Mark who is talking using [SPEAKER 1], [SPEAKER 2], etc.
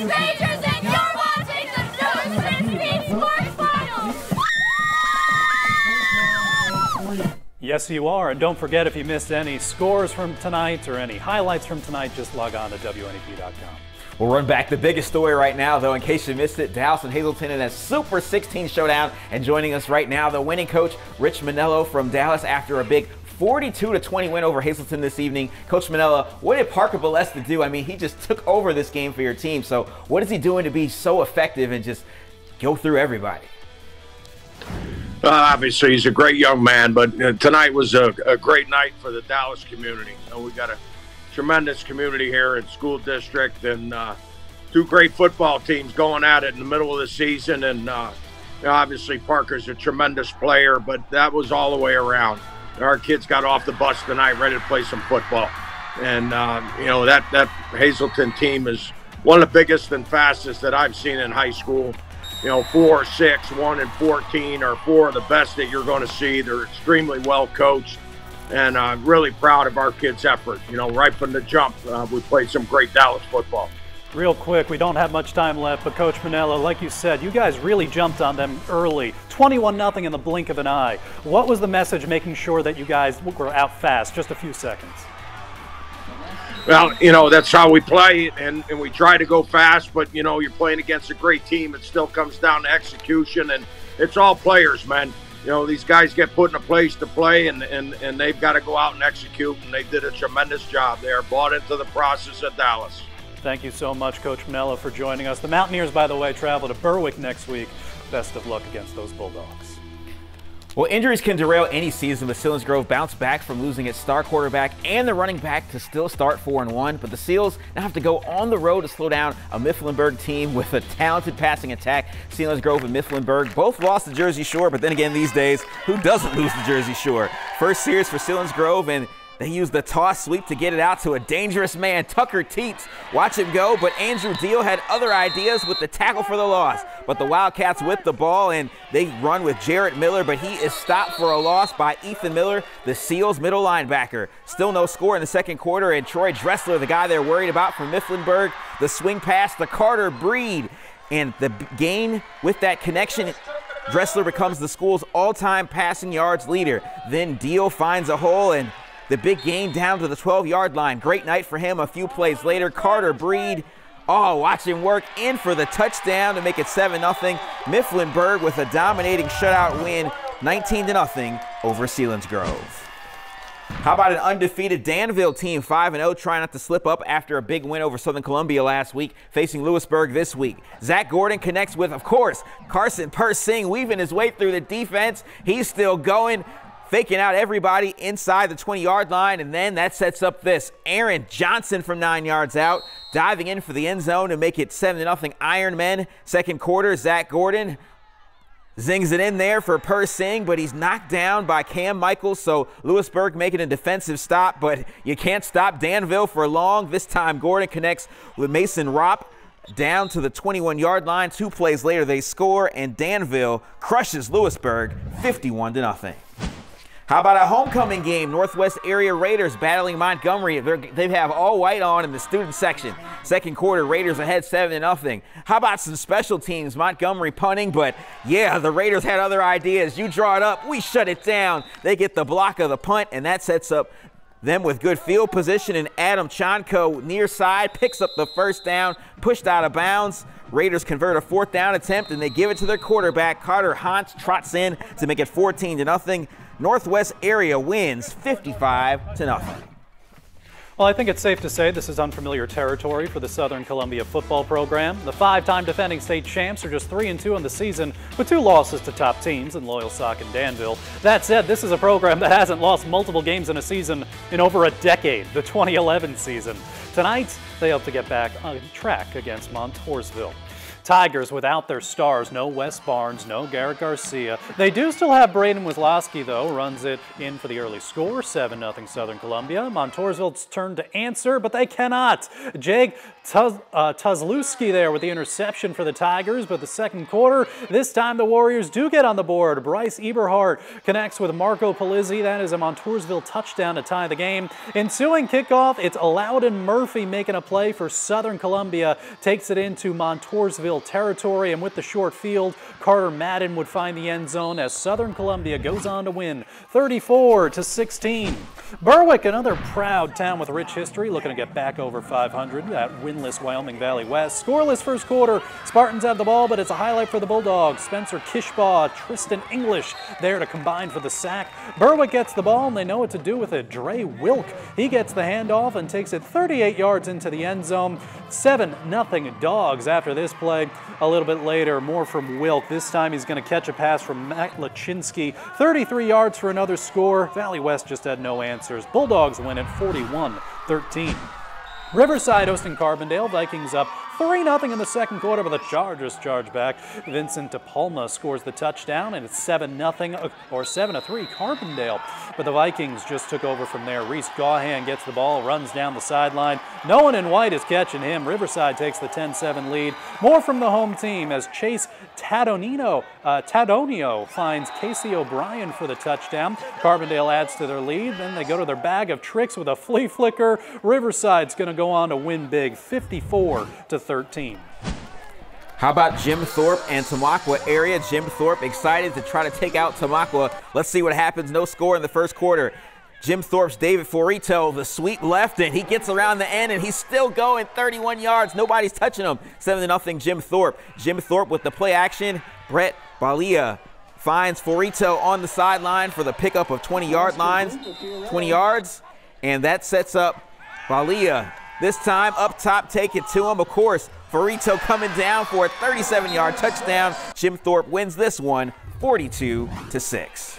[SPEAKER 1] Rangers, and you're watching the News Sports Finals.
[SPEAKER 2] Yes, you are. And don't forget, if you missed any scores from tonight or any highlights from tonight, just log on to WNEP.com.
[SPEAKER 3] We'll run back the biggest story right now, though, in case you missed it. Dallas and Hazleton in a Super 16 showdown. And joining us right now, the winning coach, Rich Manello from Dallas, after a big 42-20 win over Hazleton this evening. Coach Manello, what did Parker Balesta do? I mean, he just took over this game for your team. So what is he doing to be so effective and just go through everybody?
[SPEAKER 4] Obviously, he's a great young man, but tonight was a great night for the Dallas community. We got a tremendous community here in school district, and two great football teams going at it in the middle of the season. And obviously, Parker's a tremendous player, but that was all the way around. Our kids got off the bus tonight ready to play some football. And, that Hazleton team is one of the biggest and fastest that I've seen in high school. 4, 6, 1, and 14 are four of the best that you're going to see. They're extremely well coached, and I'm really proud of our kids' effort. Right from the jump, we played some great Dallas football.
[SPEAKER 2] Real quick, we don't have much time left, but Coach Manello, like you said, you guys really jumped on them early. 21-0 in the blink of an eye. What was the message making sure that you guys were out fast, just a few seconds?
[SPEAKER 4] Well, that's how we play, and we try to go fast, but, you're playing against a great team. It still comes down to execution, and it's all players, man. These guys get put in a place to play, and they've got to go out and execute, and they did a tremendous job. They are bought into the process at Dallas.
[SPEAKER 2] Thank you so much, Coach Manello, for joining us. The Mountaineers, by the way, travel to Berwick next week. Best of luck against those Bulldogs.
[SPEAKER 3] Well, injuries can derail any season, but Selinsgrove bounced back from losing its star quarterback and the running back to still start 4-1. But the Seals now have to go on the road to slow down a Mifflinburg team with a talented passing attack. Selinsgrove and Mifflinburg both lost to Jersey Shore, but then again these days, who doesn't lose to Jersey Shore? First series for Selinsgrove, and they used the toss sweep to get it out to a dangerous man, Tucker Teets. Watch him go, but Andrew Deal had other ideas with the tackle for the loss. But the Wildcats with the ball, and they run with Jarrett Miller, but he is stopped for a loss by Ethan Miller, the Seals middle linebacker. Still no score in the second quarter, and Troy Dressler, the guy they're worried about from Mifflinburg, the swing pass to Carter Breed. And the gain with that connection, Dressler becomes the school's all-time passing yards leader. Then Deal finds a hole, and the big gain down to the 12-yard line. Great night for him. A few plays later, Carter Breed, watch him work in for the touchdown to make it 7-0. Mifflinburg with a dominating shutout win, 19-0 over Selinsgrove. How about an undefeated Danville team, 5-0, trying not to slip up after a big win over Southern Columbia last week, facing Lewisburg this week. Zach Gordon connects with, of course, Carson Persing, weaving his way through the defense. He's still going, faking out everybody inside the 20-yard line, and then that sets up this. Aaron Johnson from 9 yards out, diving in for the end zone to make it 7-0 Ironmen. Second quarter, Zach Gordon zings it in there for Persing, but he's knocked down by Cam Michaels, so Lewisburg making a defensive stop, but you can't stop Danville for long. This time Gordon connects with Mason Ropp down to the 21-yard line. 2 plays later, they score, and Danville crushes Lewisburg 51-0. How about a homecoming game? Northwest Area Raiders battling Montgomery. They have all white on in the student section. Second quarter, Raiders ahead 7-0. How about some special teams? Montgomery punting, but yeah, the Raiders had other ideas. You draw it up, we shut it down. They get the block of the punt, and that sets up them with good field position, and Adam Chanko near side picks up the first down, pushed out of bounds. Raiders convert a 4th down attempt, and they give it to their quarterback. Carter Haunt trots in to make it 14-0. Northwest Area wins 55-0.
[SPEAKER 2] Well, I think it's safe to say this is unfamiliar territory for the Southern Columbia football program. The 5-time defending state champs are just 3-2 in the season, with 2 losses to top teams in Loyalsock and Danville. That said, this is a program that hasn't lost multiple games in a season in over a decade, the 2011 season. Tonight, they hope to get back on track against Montoursville. Tigers without their stars, no Wes Barnes, no Garrett Garcia. They do still have Braden Wisloski, though, runs it in for the early score, 7-0 Southern Columbia. Montoursville's turn to answer, but they cannot. Jake Tuzlewski there with the interception for the Tigers, but the second quarter, this time the Warriors do get on the board. Bryce Eberhardt connects with Marco Palizzi. That is a Montoursville touchdown to tie the game. Ensuing kickoff, it's Loudon Murphy making a play for Southern Columbia, takes it into Montoursville territory, and with the short field, Carter Madden would find the end zone as Southern Columbia goes on to win 34-16. Berwick, another proud town with rich history, looking to get back over 500 at winless Wyoming Valley West. Scoreless first quarter, Spartans have the ball, but it's a highlight for the Bulldogs. Spencer Kishbaugh, Tristan English there to combine for the sack. Berwick gets the ball, and they know what to do with it. Dre Wilk, he gets the handoff and takes it 38 yards into the end zone. 7-0 Dogs after this play. A little bit later, more from Wilk. This time he's going to catch a pass from Matt Lachinsky. 33 yards for another score. Valley West just had no answers. Bulldogs win at 41-13. Riverside hosting Carbondale. Vikings up 3-0 in the second quarter, but the Chargers charge back. Vincent DePalma scores the touchdown, and it's 7-0 or 7-3 Carbondale. But the Vikings just took over from there. Reese Gaughan gets the ball, runs down the sideline. No one in white is catching him. Riverside takes the 10-7 lead. More from the home team as Chase Tadonio finds Casey O'Brien for the touchdown. Carbondale adds to their lead. Then they go to their bag of tricks with a flea flicker. Riverside's going to go on to win big, 54-13.
[SPEAKER 3] How about Jim Thorpe and Tamaqua area? Jim Thorpe excited to try to take out Tamaqua. Let's see what happens. No score in the first quarter. Jim Thorpe's David Forito, the sweep left, and he gets around the end, and he's still going 31 yards. Nobody's touching him. 7-0 Jim Thorpe. Jim Thorpe with the play action. Brett Balia finds Forito on the sideline for the pickup of 20 yards, and that sets up Balia. This time up top, take it to him. Of course, Forito coming down for a 37-yard touchdown. Jim Thorpe wins this one 42-6.